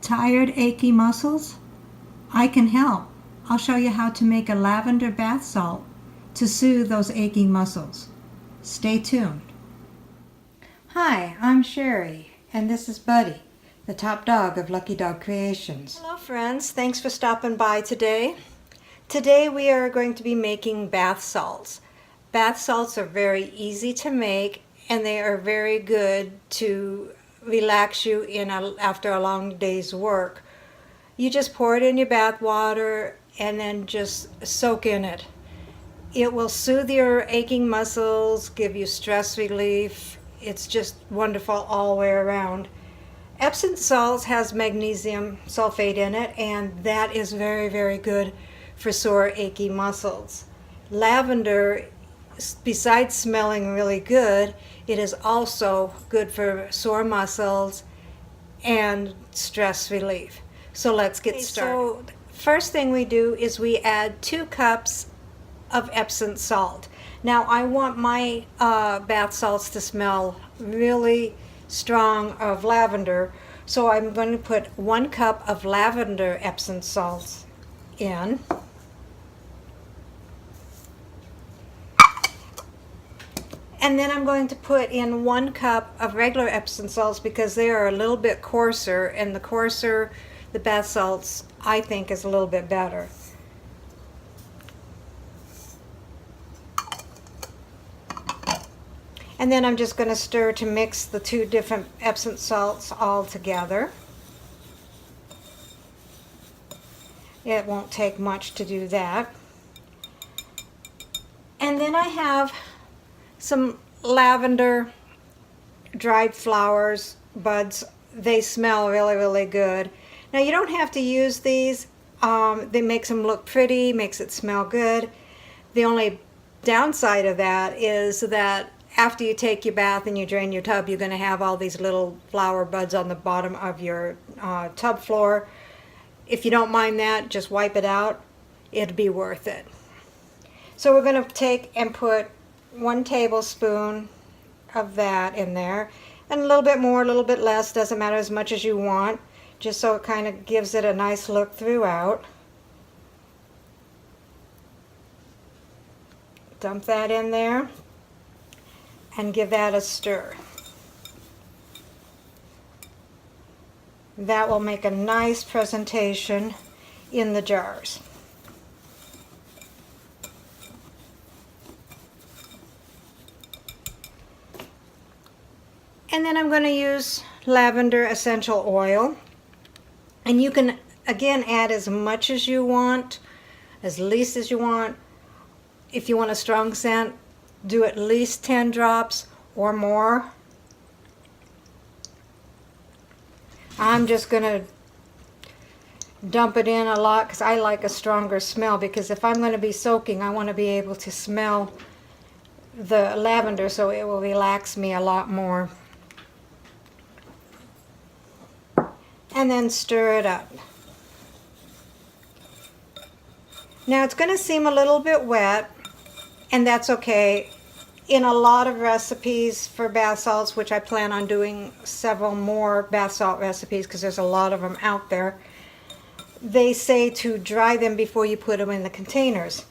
Tired, achy muscles? I can help. I'll show you how to make a lavender bath salt to soothe those aching muscles. Stay tuned. Hi, I'm Sherry, and this is Buddy, the top dog of Lucky Dog Creations. Hello friends, thanks for stopping by today. Today we are going to be making bath salts. Bath salts are very easy to make, and they are very good to relax you after a long day's work. You just pour it in your bath water and then just soak in it. It will soothe your aching muscles, give you stress relief. It's just wonderful all the way around. Epsom salts has magnesium sulphate in it, and that is very, very good for sore, achy muscles. Lavender, besides smelling really good, it is also good for sore muscles and stress relief. So let's get started. So first thing we do is we add 2 cups of Epsom salt. Now I want my bath salts to smell really strong of lavender, so I'm going to put 1 cup of lavender Epsom salts in. And then I'm going to put in 1 cup of regular Epsom salts because they are a little bit coarser, and the coarser the bath salts, I think, is a little bit better. And then I'm just going to stir to mix the 2 different Epsom salts all together. It won't take much to do that. And then I have some lavender dried flowers buds. They smell really, really good. Now you don't have to use these. They makes them look pretty, makes it smell good. The only downside of that is that after you take your bath and you drain your tub, you're going to have all these little flower buds on the bottom of your tub floor. If you don't mind that, just wipe it out. It'll be worth it. So we're going to take and put 1 tablespoon of that in there, and a little bit more, a little bit less, doesn't matter, as much as you want, just so it kind of gives it a nice look throughout. Dump that in there and give that a stir. That will make a nice presentation in the jars. And then I'm going to use lavender essential oil. And you can, again, add as much as you want, as least as you want. If you want a strong scent, do at least 10 drops or more. I'm just going to dump it in a lot because I like a stronger smell, because if I'm going to be soaking, I want to be able to smell the lavender, so it will relax me a lot more. And then stir it up. Now it's going to seem a little bit wet, and that's okay. In a lot of recipes for bath salts, which I plan on doing several more bath salt recipes because there's a lot of them out there, they say to dry them before you put them in the containers.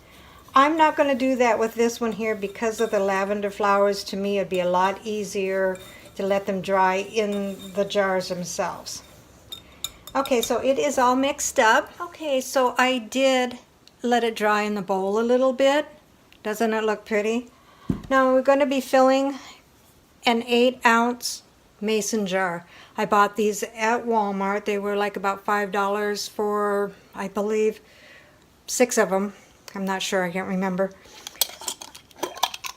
I'm not going to do that with this one here because of the lavender flowers. To me, it'd be a lot easier to let them dry in the jars themselves. Okay, so it is all mixed up. Okay, so I did let it dry in the bowl a little bit. Doesn't it look pretty? Now we're going to be filling an 8-ounce mason jar. I bought these at Walmart. They were like about $5 for, I believe, 6 of them. I'm not sure, I can't remember.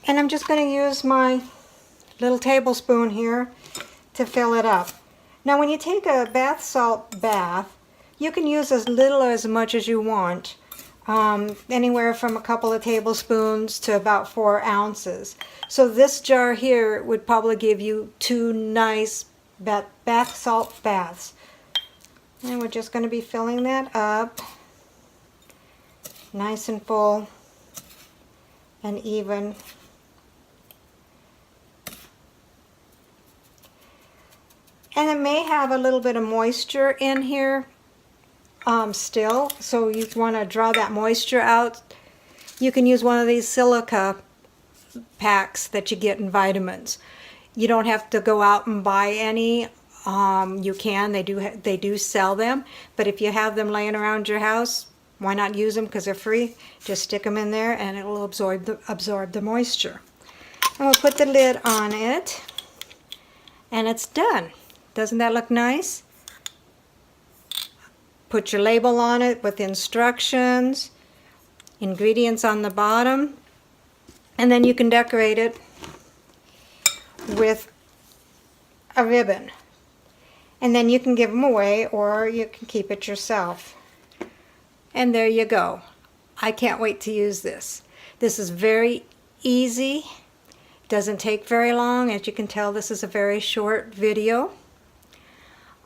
And I'm just going to use my little tablespoon here to fill it up. Now when you take a bath salt bath, you can use as little or as much as you want. Anywhere from a couple of tablespoons to about 4 ounces. So this jar here would probably give you 2 nice bath salt baths. And we're just going to be filling that up nice and full and even. And it may have a little bit of moisture in here still, so you want to draw that moisture out. You can use one of these silica packs that you get in vitamins. You don't have to go out and buy any. You can. They do sell them. But if you have them laying around your house, why not use them because they're free? Just stick them in there and it will absorb the moisture. And we'll put the lid on it. And it's done. Doesn't that look nice? Put your label on it with instructions, ingredients on the bottom, and then you can decorate it with a ribbon. And then you can give them away or you can keep it yourself. And there you go. I can't wait to use this. This is very easy. Doesn't take very long. As you can tell, this is a very short video.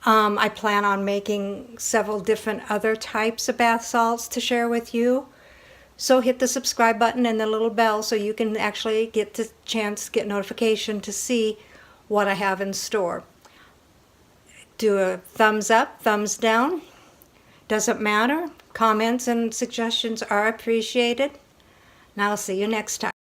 I plan on making several different other types of bath salts to share with you. So hit the subscribe button and the little bell so you can actually get the chance, get notification to see what I have in store. Do a thumbs up, thumbs down. Doesn't matter. Comments and suggestions are appreciated. And I'll see you next time.